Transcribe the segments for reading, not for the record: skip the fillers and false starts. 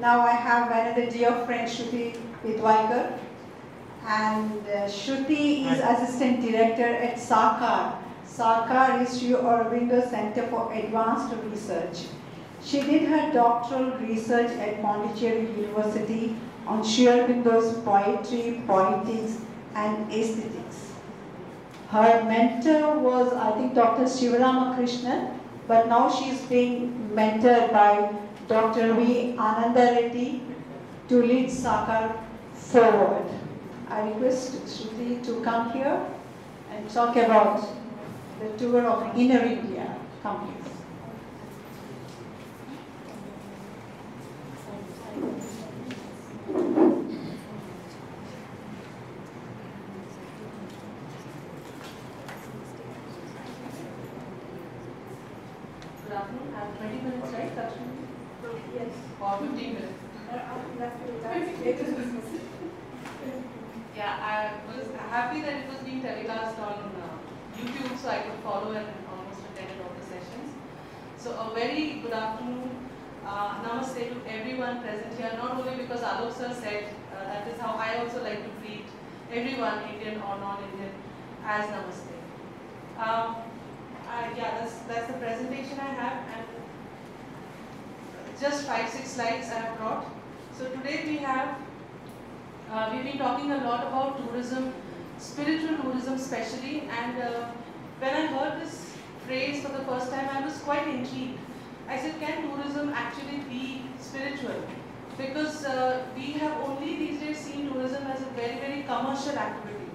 now I have another dear friend, Shruti Vidwaikar. And Shruti is Assistant Director at SARCAR. SARCAR is Sri Aurobindo Center for Advanced Research. She did her doctoral research at Pondicherry University on Sri Aurobindo's poetry, poetics, and aesthetics. Her mentor was, I think, Dr. Sivaramakrishnan, but now she is being mentored by Dr. V. Ananda Reddy to lead SARCAR forward. I request Shruti to come here and talk about the tour of Inner India. Come please. Good afternoon. I have 20 minutes, right, Lakshmi? Yes. Or 15 minutes. Yeah, I was happy that it was being telecast on YouTube so I could follow and almost attended all the sessions. So a very good afternoon. Namaste to everyone present here, not only because Alok sir said that is how I also like to treat everyone, Indian or non-Indian, as Namaste. Yeah, that's the presentation I have, and just 5-6 slides I have brought. So today we have, we've been talking a lot about tourism, spiritual tourism especially, and when I heard this phrase for the first time, I was quite intrigued. I said, can tourism actually be spiritual? Because we have only these days seen tourism as a very, very commercial activity.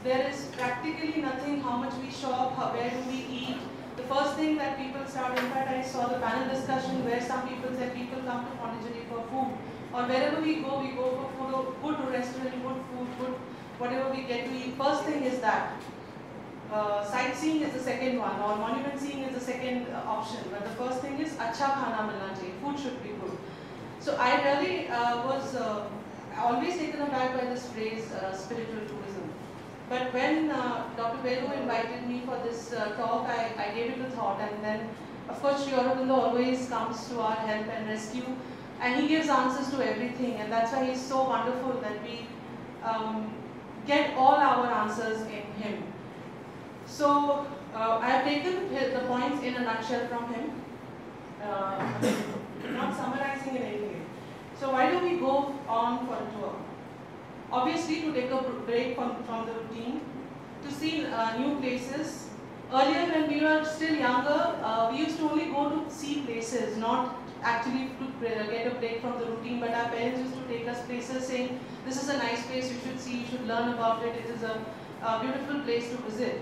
There is practically nothing, how much we shop, where do we eat. The first thing that people start, in fact I saw the panel discussion where some people said people come to Pondicherry for food. Or wherever we go for food, good restaurant, good food, good whatever we get to eat. First thing is that. Sightseeing is the second one, or monument seeing is the second option. But the first thing is, acha khana milna chahiye, food should be good. So I really was always taken aback by this phrase, spiritual tourism. But when Dr. Velu invited me for this talk, I gave it a thought, and then, of course, Sri Aurobindo always comes to our help and rescue, and he gives answers to everything, and that's why he's so wonderful that we get all our answers in him. So I have taken the points in a nutshell from him, not summarizing in any way. So why do we go on for a tour? Obviously to take a break from the routine, to see new places. Earlier when we were still younger, we used to only go to see places, not actually to get a break from the routine, but our parents used to take us places saying, this is a nice place, you should see, you should learn about it, it is a beautiful place to visit.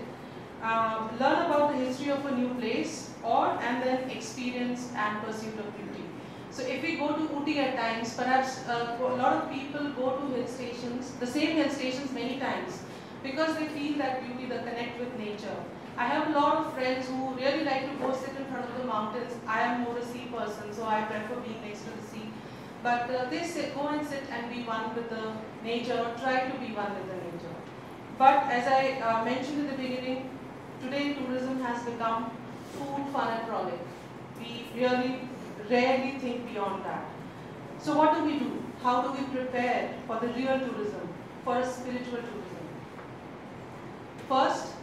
Learn about the history of a new place, and then experience and pursuit of beauty. So if we go to Ooty at times, perhaps a lot of people go to hill stations, the same hill stations many times, because they feel that beauty, the connect with nature. I have a lot of friends who really like to go sit in front of the mountains. I am more a sea person, so I prefer being next to the sea. But they go and sit and be one with the nature, or try to be one with the nature. But as I mentioned in the beginning, today tourism has become food, fun and frolic. We really rarely think beyond that. So what do we do? How do we prepare for the real tourism, for a spiritual tourism? First,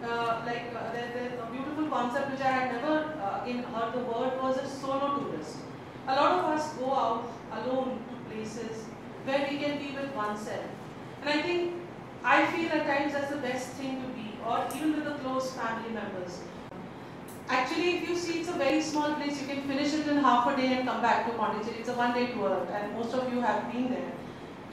there's a beautiful concept which I had never heard the word, was a solo tourist. A lot of us go out alone to places where we can be with oneself. And I feel at times that's the best thing to be, or even with the close family members. Actually, if you see, it's a very small place. You can finish it in half a day and come back to Pondicherry. It's a one-day tour, and most of you have been there.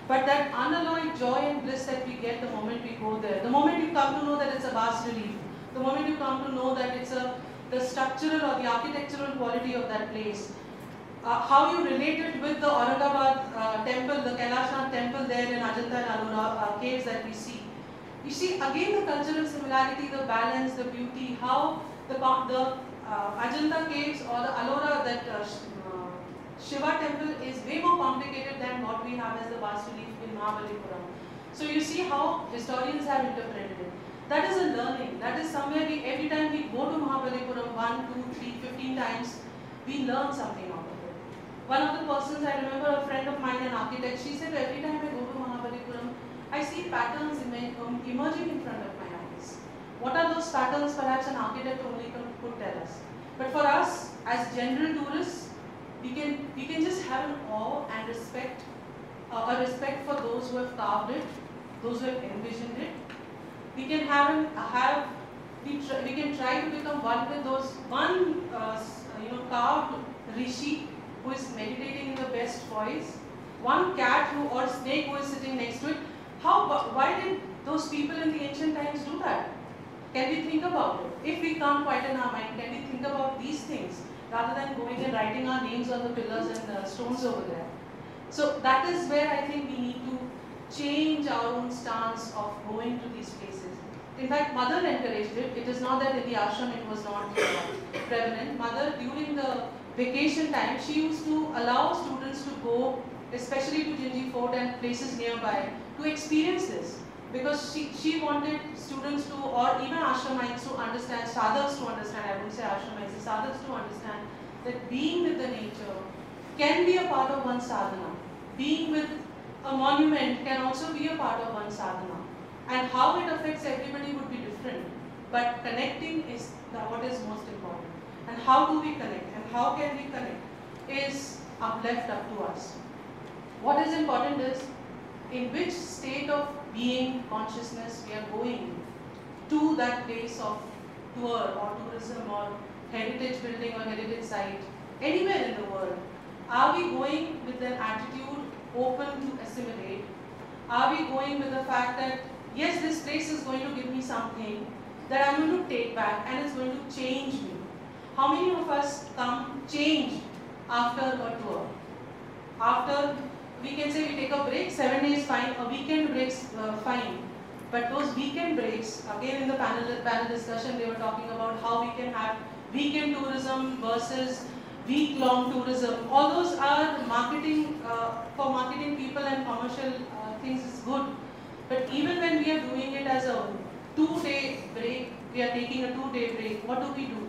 But that unalloyed joy and bliss that we get the moment we go there, the moment you come to know that it's a bas relief, the moment you come to know that it's the structural or the architectural quality of that place, how you relate it with the Aurangabad temple, the Kailashnath temple there in Ajanta and Ellora caves that we see. You see, again, the cultural similarity, the balance, the beauty, how the Ajanta caves or the Ellora, that Shiva temple is way more complicated than what we have as the bas relief in Mahabalipuram. So you see how historians have interpreted it. That is a learning. That is somewhere every time we go to Mahabalipuram 1, 2, 3, 15 times, we learn something out of it. One of the persons, I remember a friend of mine, an architect, she said every time I go to Mahabalipuram, I see patterns emerging in front of my eyes. What are those patterns? Perhaps an architect only could tell us. But for us, as general tourists, we can just have an awe and respect, a respect for those who have carved it, those who have envisioned it. We can we can try to become one with those carved rishi who is meditating in the best voice, one cat or snake who is sitting next to it. Why did those people in the ancient times do that? Can we think about it? If we can't quieten our mind, can we think about these things rather than going and writing our names on the pillars and the stones over there? So that is where I think we need to change our own stance of going to these places. In fact, Mother encouraged it. It is not that in the ashram it was not prevalent. Mother, during the vacation time, she used to allow students to go, especially to Jinji Fort and places nearby, to experience this. Because she wanted students to, or even ashramites to understand, sadhaks to understand, I wouldn't say ashramites, sadhaks to understand that being with the nature can be a part of one's sadhana. Being with a monument can also be a part of one's sadhana. And how it affects everybody would be different. But connecting is what is most important. And how do we connect? And how can we connect is left up to us. What is important is in which state of being, consciousness we are going to that place of tour or tourism or heritage building or heritage site, anywhere in the world. Are we going with an attitude open to assimilate? Are we going with the fact that, yes, this place is going to give me something that I'm going to take back and it's going to change me? How many of us come changed after a tour? After, we can say we take a break, 7 days fine, a weekend breaks fine. But those weekend breaks, again in the panel discussion, they were talking about how we can have weekend tourism versus week-long tourism. All those are marketing, for marketing people and commercial things is good. But even when we are doing it as a 2-day break, we are taking a 2-day break, what do?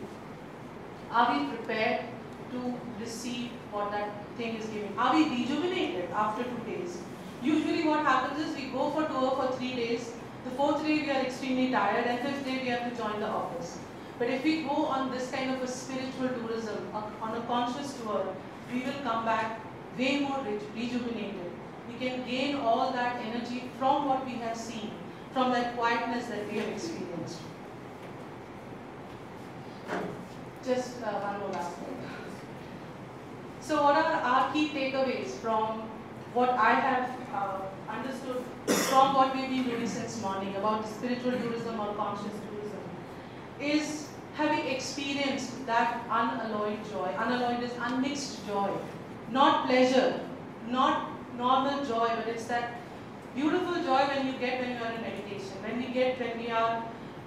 Are we prepared to receive what that thing is giving? Are we rejuvenated after 2 days? Usually what happens is we go for tour for 3 days, the 4th day we are extremely tired and 5th day we have to join the office. But if we go on this kind of a spiritual tourism, on a conscious tour, we will come back way more rejuvenated. We can gain all that energy from what we have seen, from that quietness that we have experienced. Just one more last thing. So what are our key takeaways from what I have understood from what we've been doing since morning about spiritual tourism or conscious tourism is having experienced that unalloyed joy. Unalloyed is unmixed joy, not pleasure, not normal joy, but it's that beautiful joy when you get when you are in meditation,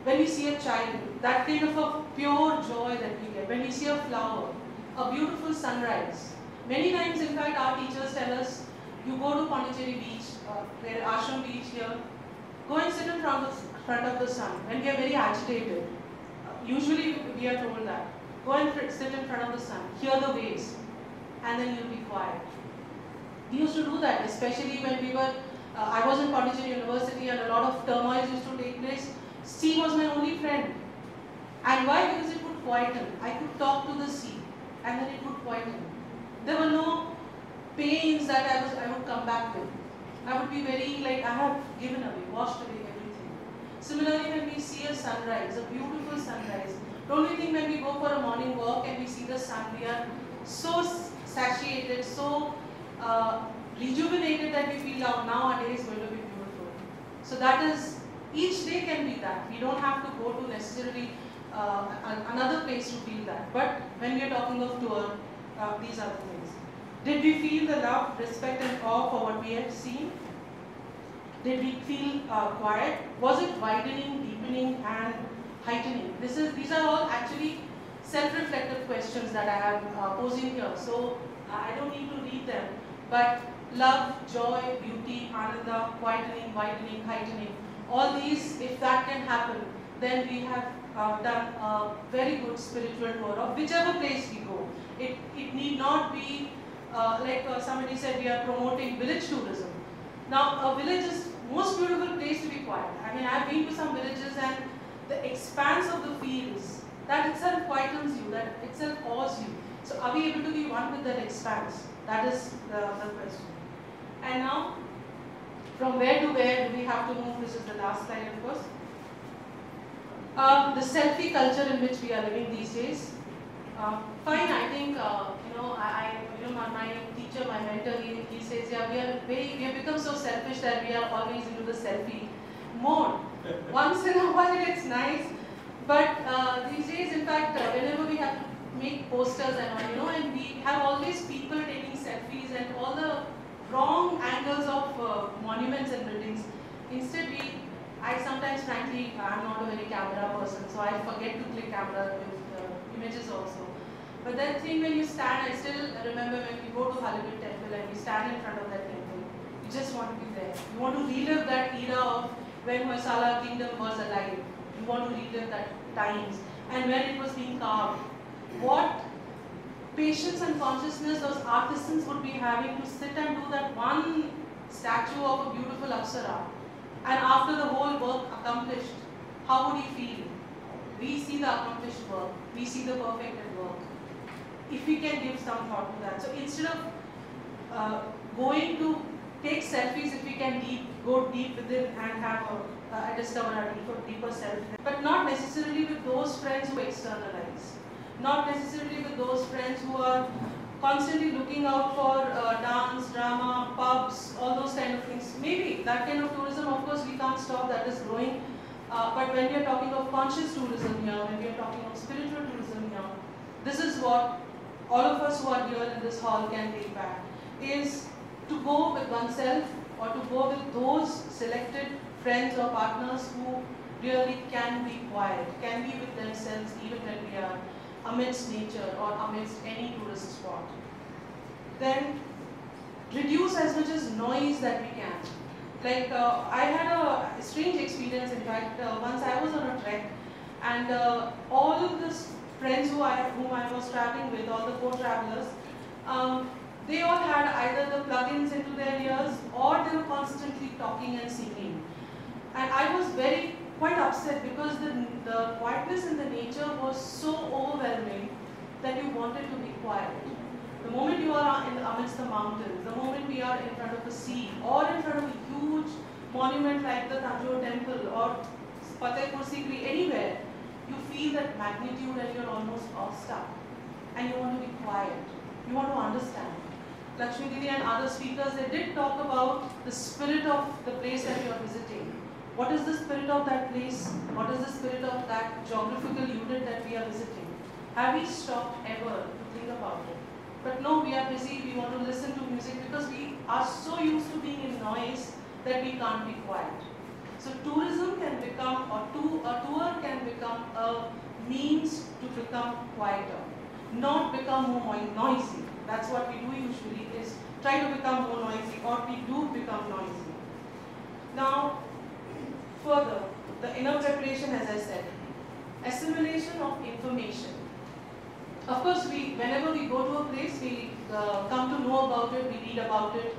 when we see a child, that kind of a pure joy that we get, when we see a flower, a beautiful sunrise. Many times, in fact, our teachers tell us, you go to Pondicherry beach, their ashram beach here, go and sit in front of the sun. When we are very agitated, usually we are told that, go and sit in front of the sun, hear the waves, and then you'll be quiet. We used to do that, especially when we were, I was in Pondicherry University and a lot of turmoil used to take place. Sea was my only friend. And why? Because it would quieten. I could talk to the sea and then it would quieten. There were no pains that I would come back with. I would be very like, I have given away, washed away everything. Similarly, when we see a sunrise, a beautiful sunrise, don't we think when we go for a morning walk and we see the sun, we are so satiated, so rejuvenated that we feel now our day is going to be beautiful. So that is, each day can be that. We don't have to go to necessarily another place to feel that. But when we are talking of tour, these are the things. Did we feel the love, respect and awe for what we had seen? Did we feel quiet? Was it widening, deepening and heightening? These are all actually self-reflective questions that I am posing here. So I don't need to read them. But love, joy, beauty, ananda, quietening, widening, heightening, all these, if that can happen, then we have done a very good spiritual tour of whichever place we go. It need not be somebody said, we are promoting village tourism. Now, a village is most beautiful place to be quiet. I mean, I've been to some villages and the expanse of the fields, that itself quietens you, that itself awes you. So are we able to be one with that expanse? That is the question. And now, from where to where do we have to move? This is the last slide, of course. The selfie culture in which we are living these days. Fine, I think, my teacher, my mentor, he says, yeah, we have become so selfish that we are always into the selfie mode. Once in a while it's nice, but these days, in fact, whenever we have to make posters and all, and we have always people taking selfies and all the wrong angles of monuments and buildings. Instead, I sometimes, frankly, I'm not a very camera person, so I forget to click camera with images also. But that thing when you stand, I still remember when we go to Haligree temple and we stand in front of that temple, you just want to be there. You want to relive that era of when Hoysala kingdom was alive. You want to relive that times and when it was being carved. What patience and consciousness those artisans would be having to sit and do that one statue of a beautiful Apsara. And after the whole work accomplished, how would he feel? We see the accomplished work, we see the perfected work. If we can give some thought to that. So instead of going to take selfies, if we can go deep within and have discover a deeper self. But not necessarily with those friends who externalize. Not necessarily with those friends who are constantly looking out for dance, drama, pubs, all those kind of things. Maybe that kind of tourism, of course, we can't stop, that is growing. But when we are talking of conscious tourism here, when we are talking of spiritual tourism here, this is what all of us who are here in this hall can take back, is to go with oneself or to go with those selected friends or partners who really can be quiet, can be with themselves even when we are amidst nature or amidst any tourist spot. Then reduce as much as noise that we can. Like I had a strange experience, in fact, once I was on a trek and all of the friends whom I was traveling with, all the co-travelers, they all had either the plugins into their ears or they were constantly talking and singing. And I was quite upset because the quietness in the nature was so overwhelming that you wanted to be quiet. The moment you are amidst the mountains, the moment we are in front of the sea or in front of a huge monument like the Tanjore temple or Fatehpur Sikri, anywhere, you feel that magnitude and you're almost awestruck. And you want to be quiet. You want to understand. Lakshmi Didi and other speakers, they did talk about the spirit of the place that you are visiting. What is the spirit of that place? What is the spirit of that geographical unit that we are visiting? Have we stopped ever to think about it? But no, we are busy, we want to listen to music because we are so used to being in noise that we can't be quiet. So tourism can become, or a tour can become a means to become quieter, not become more noisy. That's what we do usually, is try to become more noisy, or we do become noisy. Now, further, the inner preparation, as I said, assimilation of information. Of course, whenever we go to a place, we come to know about it, we read about it,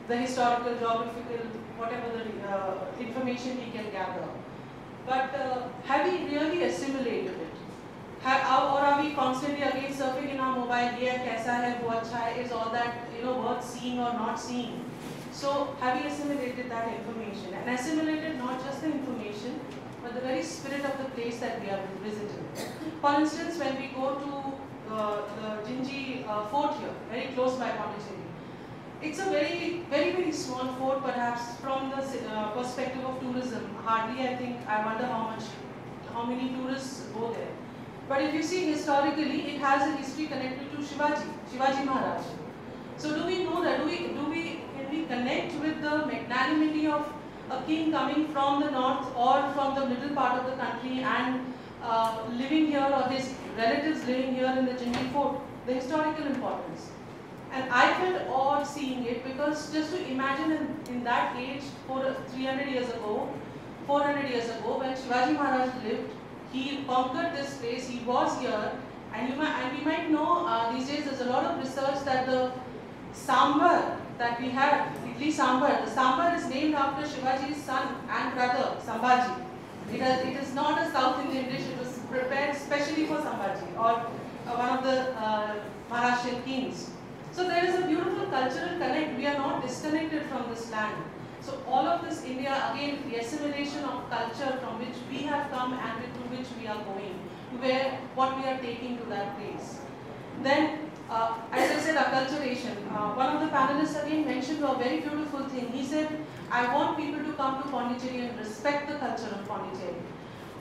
the historical, geographical, whatever the information we can gather. But have we really assimilated it? Or are we constantly again surfing in our mobile, yeah, kaisa hai, wo acha hai, is all that worth seeing or not seeing? So have we assimilated that information? And assimilated not just the information, but the very spirit of the place that we are visiting. For instance, when we go to the Jinji fort here, very close by Pondicherry, it's a very small fort, perhaps from the perspective of tourism. Hardly, I think, I wonder how many tourists go there. But if you see historically, it has a history connected to Shivaji Maharaj. So do we know that? Can we connect with the magnanimity of a king coming from the north or from the middle part of the country and living here, or his relatives living here in the Jinji fort? The historical importance. And I felt odd seeing it, because just to imagine in that age, 300 years ago, 400 years ago, when Shivaji Maharaj lived, he conquered this place, he was here, and we might know these days there's a lot of research that the sambar that we have, idli sambar, the sambar is named after Shivaji's son and brother, Sambhaji. It is not a South Indian dish, it was prepared specially for Sambhaji or one of the Maharashtrian kings. So there is a beautiful cultural connect. We are not disconnected from this land. So all of this India, again, the assimilation of culture from which we have come and to which we are going, to where what we are taking to that place. Then, as I said, acculturation. One of the panelists again mentioned a very beautiful thing. He said, I want people to come to Pondicherry and respect the culture of Pondicherry,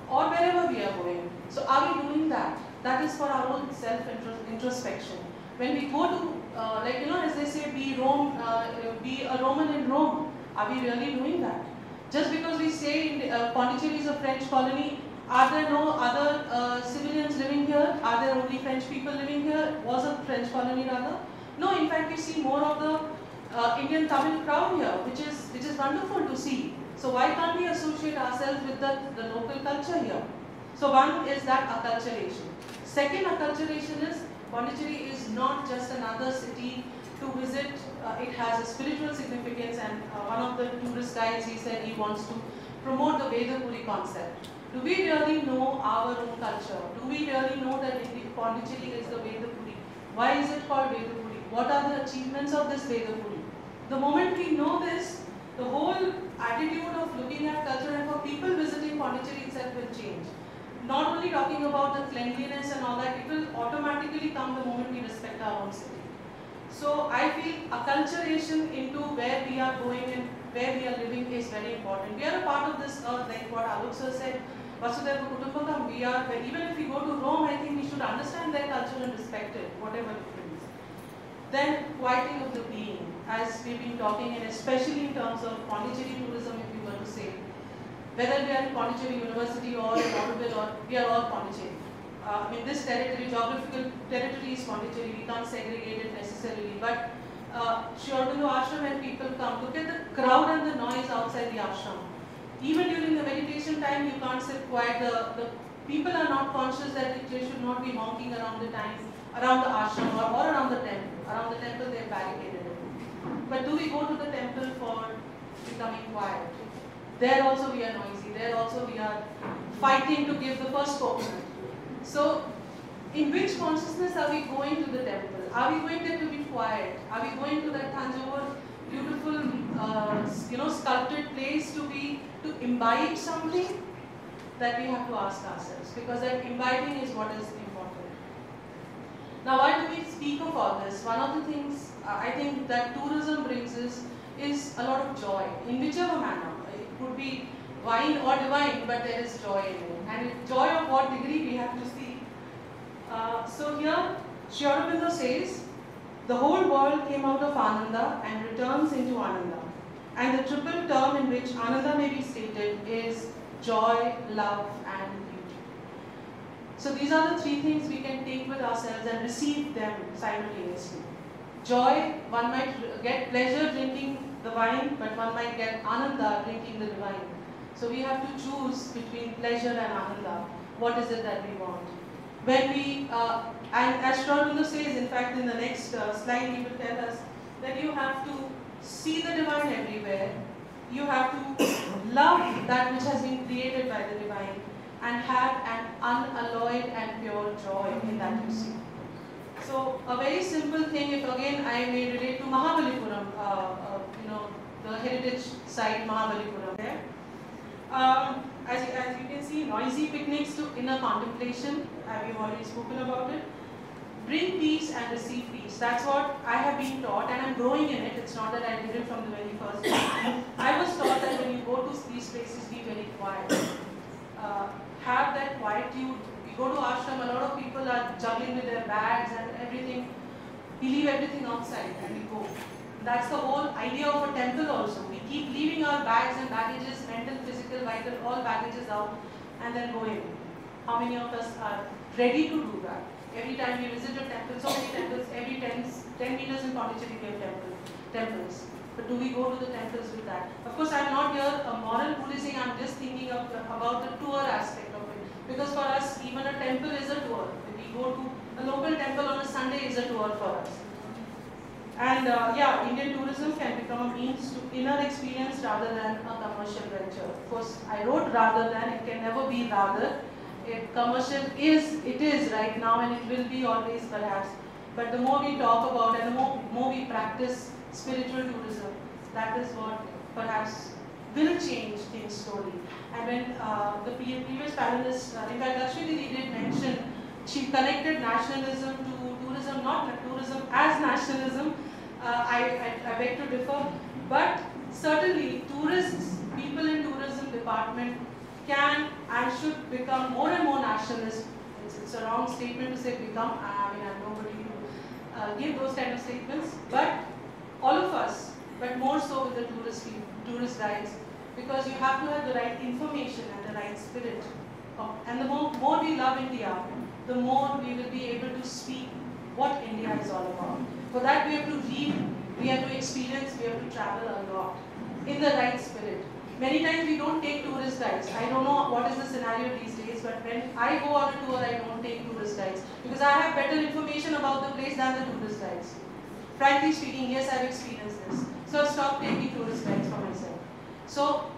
or wherever we are going. So are we doing that? That is for our own self-introspection. When we go to, as they say, be a Roman in Rome, are we really doing that? Just because we say Pondicherry is a French colony, are there no other civilians living here? Are there only French people living here? Was a French colony rather? No, in fact we see more of the Indian Tamil crowd here, which is wonderful to see. So why can't we associate ourselves with the local culture here? So one is that acculturation. Second acculturation is Pondicherry is not just another city to visit. It has a spiritual significance, and one of the tourist guides, he said he wants to promote the Vedapuri concept. Do we really know our own culture? Do we really know that Pondicherry is the Vedapuri? Why is it called Vedapuri? What are the achievements of this Vedapuri? The moment we know this, the whole attitude of looking at culture and for people visiting Pondicherry itself will change. Not only talking about the cleanliness and all that, it will automatically come the moment we respect our own city. So I feel acculturation into where we are going and where we are living is very important. We are a part of this earth, like what Alok sir said, Vasudhaiva Kutumbakam. We are, even if we go to Rome, I think we should understand their culture and respect it, whatever it is. Then quieting of the being, as we've been talking, and especially in terms of Pondicherry tourism, if you were to say, whether we are in Pondicherry University or in Auroville, or we are all Pondicherry. In this territory, geographical territory is Pondicherry, we can't segregate it necessarily, but Sri Aurobindo Ashram, when people come, look at the crowd and the noise outside the ashram. Even during the meditation time, you can't sit quiet. The people are not conscious that they should not be honking around the ashram or around the temple. Around the temple, they have barricaded it. But do we go to the temple for becoming quiet? There also we are noisy. There also we are fighting to give the first coconut. So, in which consciousness are we going to the temple? Are we going there to be quiet? Are we going to that Thanjavur beautiful, sculpted place to imbibe something? That we have to ask ourselves, because that imbibing is what is important. Now, why do we speak of all this? One of the things I think that tourism brings is a lot of joy, in whichever manner. It could be wine or divine, but there is joy in it. And joy of what degree we have to see. So here, Sri Aurobindo says, the whole world came out of Ananda and returns into Ananda. And the triple term in which Ananda may be stated is joy, love and beauty. So these are the three things we can take with ourselves and receive them simultaneously. Joy, one might get pleasure drinking the wine, but one might get Ananda drinking the divine. So we have to choose between pleasure and Ananda. What is it that we want? When we, and as Sri Aurobindo says, in fact in the next slide he will tell us that you have to see the divine everywhere. You have to love that which has been created by the divine and have an unalloyed and pure joy in that you see. So a very simple thing, if again I may relate to Mahabalipuram, the heritage site Mahabalipuram there. As you can see, noisy picnics to inner contemplation, we've already spoken about it. Bring peace and receive peace. That's what I have been taught, and I'm growing in it. It's not that I did it from the very first day. I was taught that when you go to these places, be very quiet. Have that quietude. We go to ashram, a lot of people are juggling with their bags and everything. We leave everything outside and we go. That's the whole idea of a temple also. We keep leaving our bags and baggages, mental, physical, vital, all baggages out and then go in. How many of us are ready to do that? Every time we visit a temple, so many temples, every 10 meters in Pondicherry we have temples. But do we go to the temples with that? Of course, I'm not here a moral policing, I'm just thinking about the tour aspect of it. Because for us, even a temple is a tour. When we go to a local temple on a Sunday is a tour for us. And yeah, Indian tourism can become a means to inner experience rather than a commercial venture. Of course, I wrote rather than, it can never be rather. Commercial it is right now, and it will be always perhaps. But the more we talk about and the more we practice spiritual tourism, that is what perhaps will change things slowly. And when the previous panelists, in fact Lakshmi Didi did mention, she connected nationalism to tourism, not tourism as nationalism. I beg to differ, but certainly tourists, people in tourism department can and should become more and more nationalist. It's a wrong statement to say become. I mean, I'm nobody to give those kind of statements, but all of us, but more so with the tourist guides, because you have to have the right information and the right spirit. And the more we love India, the more we will be able to speak what India is all about. For that we have to read, we have to experience, we have to travel a lot in the right spirit. Many times we don't take tourist guides. I don't know what is the scenario these days, but when I go on a tour, I don't take tourist guides because I have better information about the place than the tourist guides. Frankly speaking, yes, I've experienced this. So I've stopped taking tourist guides for myself. So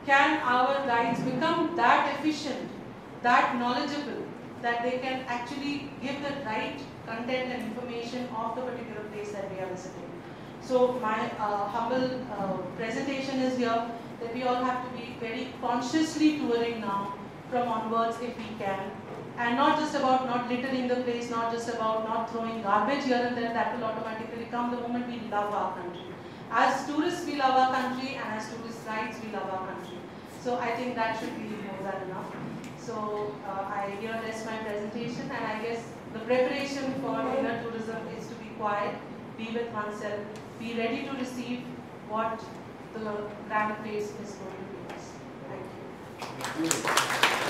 can our guides become that efficient, that knowledgeable, that they can actually give the right content and information of the particular place that we are visiting? So my humble presentation is here that we all have to be very consciously touring now from onwards if we can. And not just about not littering the place, not just about not throwing garbage here and there, that will automatically come the moment we love our country. As tourists, we love our country, and as tourist guides, we love our country. So I think that should be more than enough. So I here rest my presentation, and I guess the preparation for inner tourism is to be quiet, be with oneself, be ready to receive what the grand place is going to give us. Thank you.